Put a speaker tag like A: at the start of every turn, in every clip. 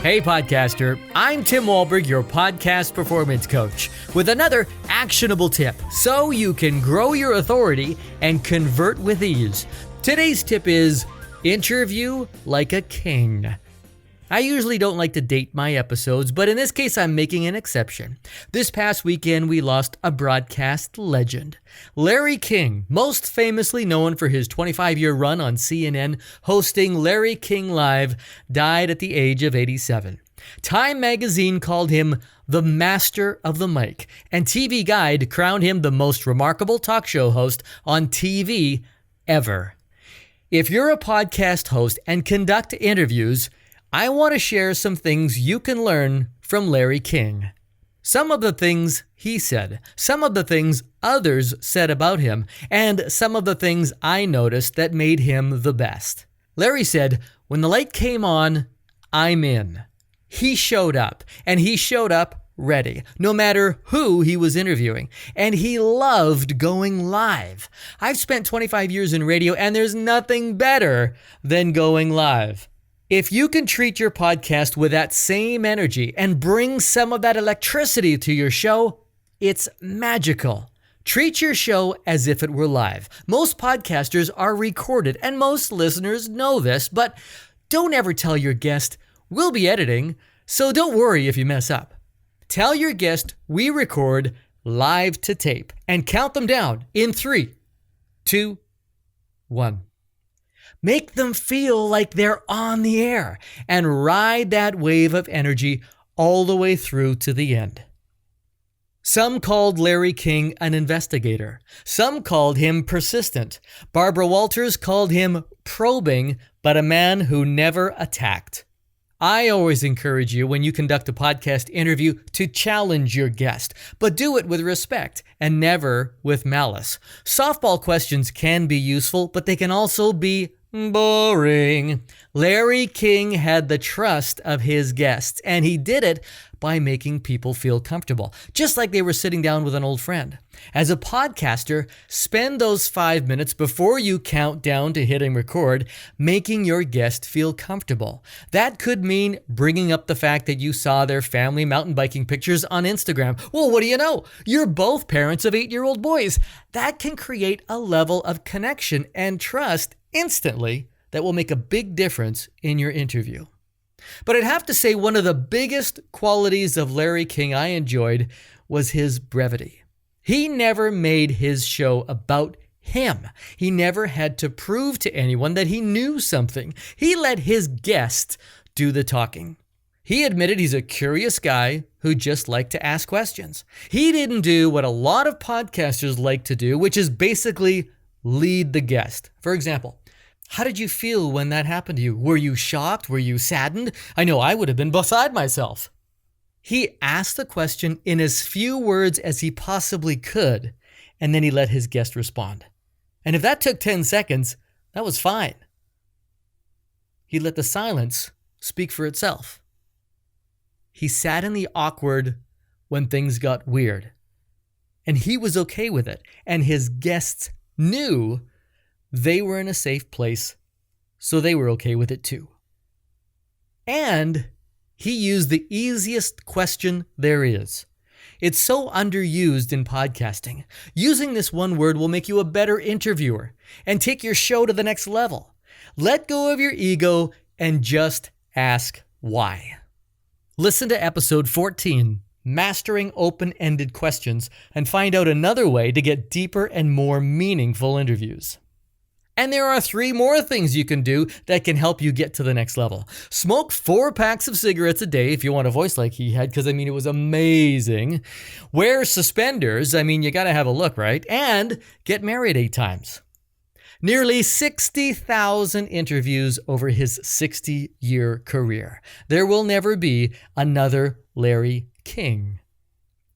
A: Hey podcaster, I'm Tim Wahlberg, your podcast performance coach, with another actionable tip so you can grow your authority and convert with ease. Today's tip is interview like a king. I usually don't like to date my episodes, but in this case I'm making an exception. This past weekend we lost a broadcast legend. Larry King, most famously known for his 25-year run on CNN hosting Larry King Live, died at the age of 87. Time magazine called him the master of the mic, and TV Guide crowned him the most remarkable talk show host on TV ever. If you're a podcast host and conduct interviews, I want to share some things you can learn from Larry King. Some of the things he said, some of the things others said about him, and some of the things I noticed that made him the best. Larry said, "When the light came on, I'm in." He showed up, and he showed up ready, no matter who he was interviewing. And he loved going live. I've spent 25 years in radio, and there's nothing better than going live. If you can treat your podcast with that same energy and bring some of that electricity to your show, it's magical. Treat your show as if it were live. Most podcasters are recorded, and most listeners know this, but don't ever tell your guest, "We'll be editing, so don't worry if you mess up." Tell your guest we record live to tape and count them down in 3, 2, 1. Make them feel like they're on the air and ride that wave of energy all the way through to the end. Some called Larry King an investigator. Some called him persistent. Barbara Walters called him probing, but a man who never attacked. I always encourage you when you conduct a podcast interview to challenge your guest, but do it with respect and never with malice. Softball questions can be useful, but they can also be boring. Larry King had the trust of his guests, and he did it by making people feel comfortable, just like they were sitting down with an old friend. As a podcaster, spend those 5 minutes before you count down to hitting record, making your guest feel comfortable. That could mean bringing up the fact that you saw their family mountain biking pictures on Instagram. Well, what do you know? You're both parents of 8-year-old boys. That can create a level of connection and trust instantly that will make a big difference in your interview. But I'd have to say one of the biggest qualities of Larry King I enjoyed was his brevity. He never made his show about him. He never had to prove to anyone that he knew something. He let his guests do the talking. He admitted he's a curious guy who just liked to ask questions. He didn't do what a lot of podcasters like to do, which is basically lead the guest. For example, how did you feel when that happened to you? Were you shocked? Were you saddened? I know I would have been beside myself. He asked the question in as few words as he possibly could, and then he let his guest respond. And if that took 10 seconds, that was fine. He let the silence speak for itself. He sat in the awkward when things got weird, and he was okay with it, and his guests knew they were in a safe place, so they were okay with it too. And he used the easiest question there is. It's so underused in podcasting. Using this one word will make you a better interviewer and take your show to the next level. Let go of your ego and just ask why. Listen to episode 14, Mastering Open-Ended Questions, and find out another way to get deeper and more meaningful interviews. And there are 3 more things you can do that can help you get to the next level. Smoke 4 packs of cigarettes a day if you want a voice like he had, because it was amazing. Wear suspenders, you gotta have a look, right? And get married 8 times. Nearly 60,000 interviews over his 60-year career. There will never be another Larry King.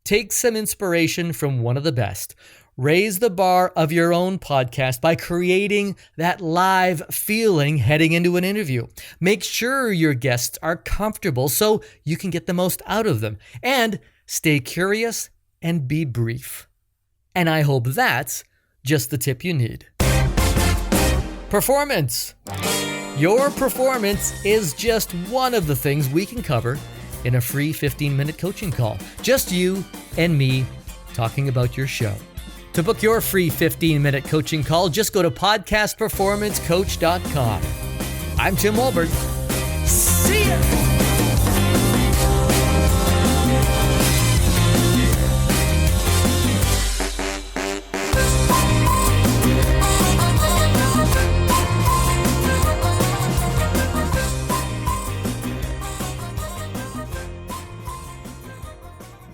A: Take some inspiration from one of the best. Raise the bar of your own podcast by creating that live feeling heading into an interview. Make sure your guests are comfortable so you can get the most out of them. And stay curious and be brief. And I hope that's just the tip you need. Performance. Your performance is just one of the things we can cover in a free 15-minute coaching call. Just you and me talking about your show. To book your free 15-minute coaching call, just go to podcastperformancecoach.com. I'm Tim Walberg. See ya!